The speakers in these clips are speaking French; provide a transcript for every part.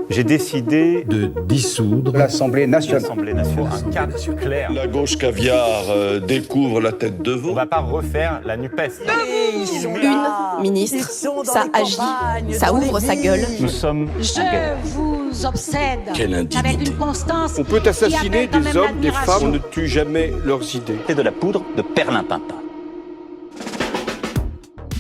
J'ai décidé de dissoudre l'Assemblée nationale. Un cap clair. La gauche caviar découvre la tête de veau. On va pas refaire la NUPES. Une ministre, ça agit, ça ouvre sa gueule. Nous sommes Je vous obsède Quelle indignité. avec une constance. On peut assassiner qui appelle quand des même hommes, des femmes, l'admiration. on ne tue jamais leurs idées. C'est de la poudre de perlimpinpin.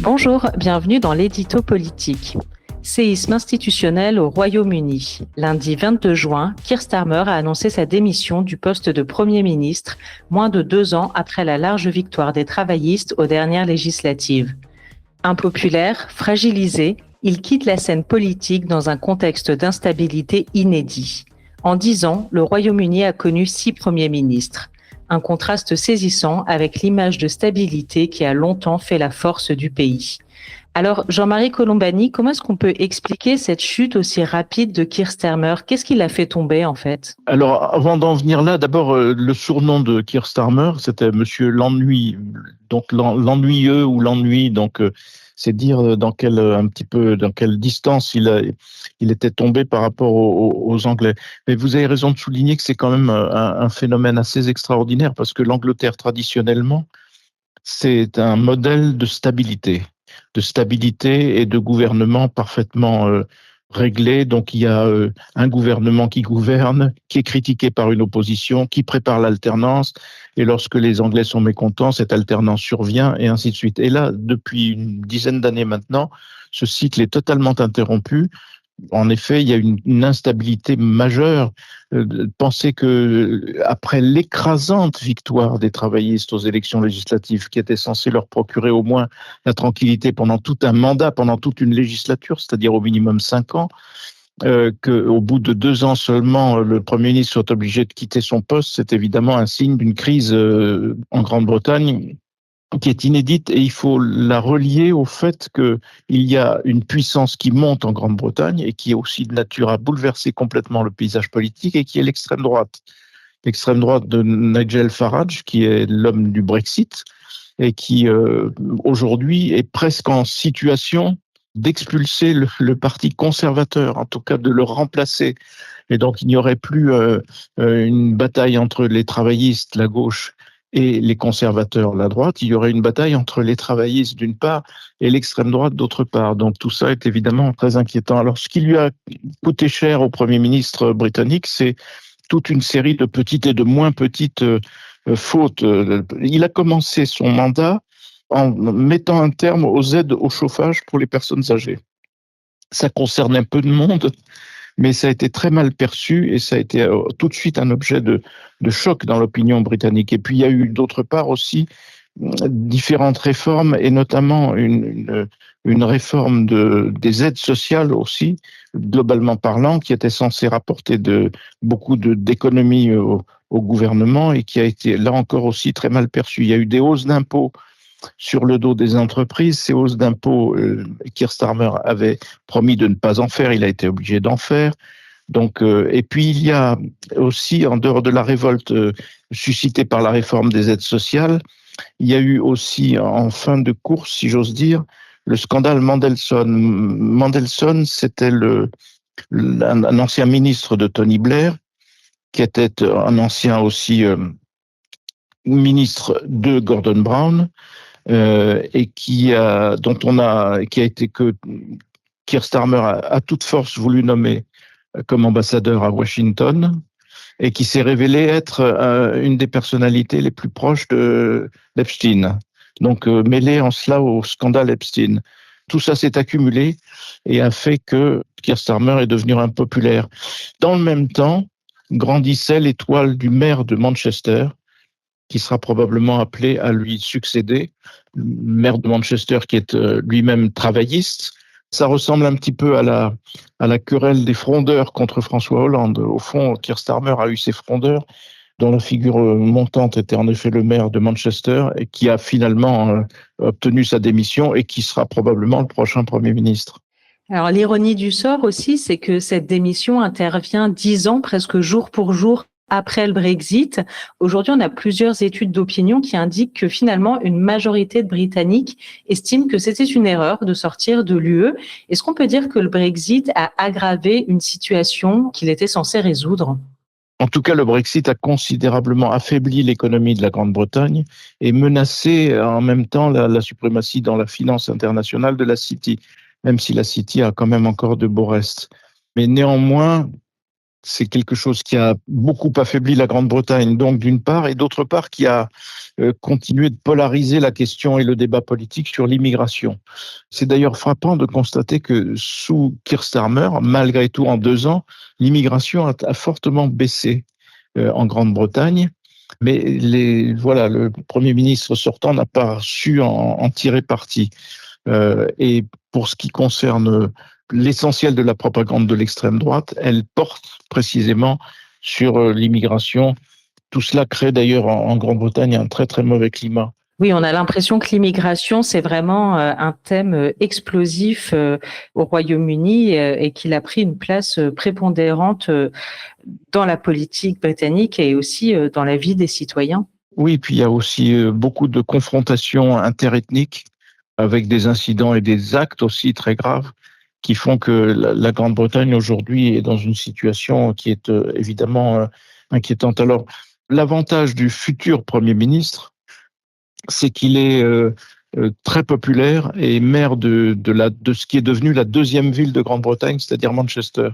Bonjour, bienvenue dans l'édito politique. Séisme institutionnel au Royaume-Uni. Lundi 22 juin, Keir Starmer a annoncé sa démission du poste de Premier ministre, moins de 2 ans après la large victoire des travaillistes aux dernières législatives. Impopulaire, fragilisé, il quitte la scène politique dans un contexte d'instabilité inédit. En 10 ans, le Royaume-Uni a connu 6 premiers ministres. Un contraste saisissant avec l'image de stabilité qui a longtemps fait la force du pays. Alors, Jean-Marie Colombani, comment est-ce qu'on peut expliquer cette chute aussi rapide de Keir Starmer ? Qu'est-ce qui l'a fait tomber, en fait ? Alors, avant d'en venir là, d'abord, le surnom de Keir Starmer, c'était Monsieur l'ennui, donc l'ennuyeux ou l'ennui, donc c'est dire dans quelle distance il était tombé par rapport aux Anglais. Mais vous avez raison de souligner que c'est quand même un phénomène assez extraordinaire parce que l'Angleterre, traditionnellement, c'est un modèle de stabilité et de gouvernement parfaitement réglé. Donc il y a un gouvernement qui gouverne, qui est critiqué par une opposition, qui prépare l'alternance, et lorsque les Anglais sont mécontents, cette alternance survient, et ainsi de suite. Et là, depuis une dizaine d'années maintenant, ce cycle est totalement interrompu. En effet, il y a une instabilité majeure. Pensez que après l'écrasante victoire des travaillistes aux élections législatives, qui était censée leur procurer au moins la tranquillité pendant tout un mandat, pendant toute une législature, c'est-à-dire au minimum 5 ans, qu'au bout de 2 ans seulement, le Premier ministre soit obligé de quitter son poste, c'est évidemment un signe d'une crise en Grande-Bretagne qui est inédite, et il faut la relier au fait qu'il y a une puissance qui monte en Grande-Bretagne et qui est aussi de nature à bouleverser complètement le paysage politique, et qui est l'extrême droite. L'extrême droite de Nigel Farage, qui est l'homme du Brexit, et qui aujourd'hui est presque en situation d'expulser le parti conservateur, en tout cas de le remplacer. Et donc il n'y aurait plus une bataille entre les travaillistes, la gauche, et les conservateurs, la droite. Il y aurait une bataille entre les travaillistes d'une part et l'extrême droite d'autre part. Donc tout ça est évidemment très inquiétant. Alors ce qui lui a coûté cher au Premier ministre britannique, c'est toute une série de petites et de moins petites fautes. Il a commencé son mandat en mettant un terme aux aides au chauffage pour les personnes âgées. Ça concerne un peu de monde, mais ça a été très mal perçu, et ça a été tout de suite un objet de choc dans l'opinion britannique. Et puis il y a eu d'autre part aussi différentes réformes, et notamment une réforme des aides sociales aussi, globalement parlant, qui était censée rapporter beaucoup d'économies au gouvernement, et qui a été là encore aussi très mal perçue. Il y a eu des hausses d'impôts sur le dos des entreprises. Ces hausses d'impôts, Keir Starmer avait promis de ne pas en faire, il a été obligé d'en faire. Donc, et puis il y a aussi, en dehors de la révolte suscitée par la réforme des aides sociales, il y a eu aussi, en fin de course, si j'ose dire, le scandale Mandelson. Mandelson, c'était un ancien ministre de Tony Blair, qui était un ancien aussi ministre de Gordon Brown, et que Keir Starmer a toute force voulu nommer comme ambassadeur à Washington, et qui s'est révélé être une des personnalités les plus proches d'Epstein. Donc mêlé en cela au scandale Epstein. Tout ça s'est accumulé et a fait que Keir Starmer est devenu impopulaire. Dans le même temps, grandissait l'étoile du maire de Manchester, qui sera probablement appelé à lui succéder, le maire de Manchester qui est lui-même travailliste. Ça ressemble un petit peu à la querelle des frondeurs contre François Hollande. Au fond, Keir Starmer a eu ses frondeurs, dont la figure montante était en effet le maire de Manchester, et qui a finalement obtenu sa démission, et qui sera probablement le prochain Premier ministre. Alors l'ironie du sort aussi, c'est que cette démission intervient 10 ans presque jour pour jour après le Brexit. Aujourd'hui, on a plusieurs études d'opinion qui indiquent que finalement, une majorité de Britanniques estiment que c'était une erreur de sortir de l'UE. Est-ce qu'on peut dire que le Brexit a aggravé une situation qu'il était censé résoudre ? En tout cas, le Brexit a considérablement affaibli l'économie de la Grande-Bretagne et menacé en même temps la suprématie dans la finance internationale de la City, même si la City a quand même encore de beaux restes. Mais néanmoins, c'est quelque chose qui a beaucoup affaibli la Grande-Bretagne, donc d'une part, et d'autre part qui a continué de polariser la question et le débat politique sur l'immigration. C'est d'ailleurs frappant de constater que sous Keir Starmer, malgré tout en 2 ans, l'immigration a fortement baissé en Grande-Bretagne, mais le Premier ministre sortant n'a pas su en tirer parti. Et pour ce qui concerne l'essentiel de la propagande de l'extrême droite, elle porte précisément sur l'immigration. Tout cela crée d'ailleurs en Grande-Bretagne un très très mauvais climat. Oui, on a l'impression que l'immigration, c'est vraiment un thème explosif au Royaume-Uni et qu'il a pris une place prépondérante dans la politique britannique et aussi dans la vie des citoyens. Oui, puis il y a aussi beaucoup de confrontations interethniques avec des incidents et des actes aussi très graves qui font que la Grande-Bretagne aujourd'hui est dans une situation qui est évidemment inquiétante. Alors, l'avantage du futur Premier ministre, c'est qu'il est très populaire et maire de ce qui est devenu la 2e ville de Grande-Bretagne, c'est-à-dire Manchester.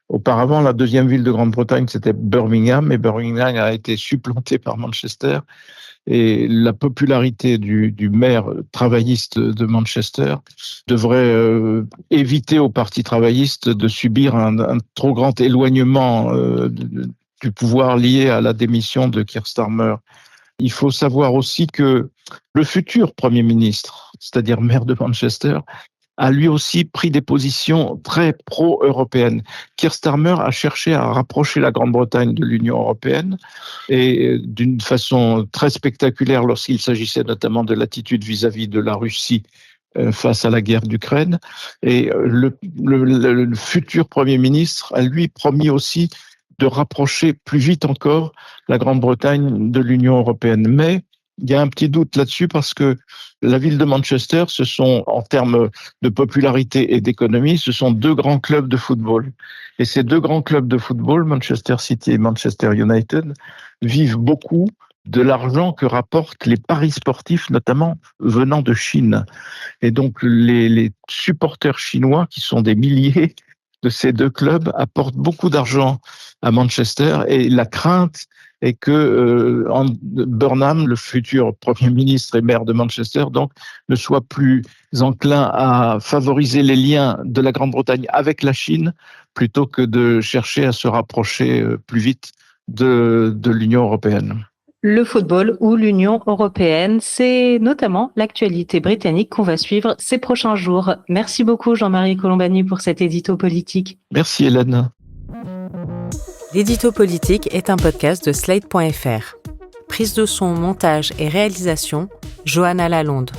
Auparavant, la 2e ville de Grande-Bretagne, c'était Birmingham, et Birmingham a été supplanté par Manchester. Et la popularité du maire travailliste de Manchester devrait éviter au Parti travailliste de subir un trop grand éloignement du pouvoir lié à la démission de Keir Starmer. Il faut savoir aussi que le futur Premier ministre, c'est-à-dire maire de Manchester, a lui aussi pris des positions très pro-européennes. Keir Starmer a cherché à rapprocher la Grande-Bretagne de l'Union européenne et d'une façon très spectaculaire lorsqu'il s'agissait notamment de l'attitude vis-à-vis de la Russie face à la guerre d'Ukraine. Et le futur Premier ministre a lui promis aussi de rapprocher plus vite encore la Grande-Bretagne de l'Union européenne. Mais il y a un petit doute là-dessus parce que la ville de Manchester, ce sont, en termes de popularité et d'économie, ce sont 2 grands clubs de football. Et ces 2 grands clubs de football, Manchester City et Manchester United, vivent beaucoup de l'argent que rapportent les paris sportifs, notamment venant de Chine. Et donc, les supporters chinois, qui sont des milliers de ces 2 clubs, apportent beaucoup d'argent à Manchester. Et la crainte est que Burnham, le futur Premier ministre et maire de Manchester, donc, ne soit plus enclin à favoriser les liens de la Grande-Bretagne avec la Chine plutôt que de chercher à se rapprocher plus vite de l'Union européenne. Le football ou l'Union européenne, c'est notamment l'actualité britannique qu'on va suivre ces prochains jours. Merci beaucoup Jean-Marie Colombani pour cet édito politique. Merci Hélène. L'édito politique est un podcast de Slate.fr. Prise de son, montage et réalisation, Johanna Lalonde.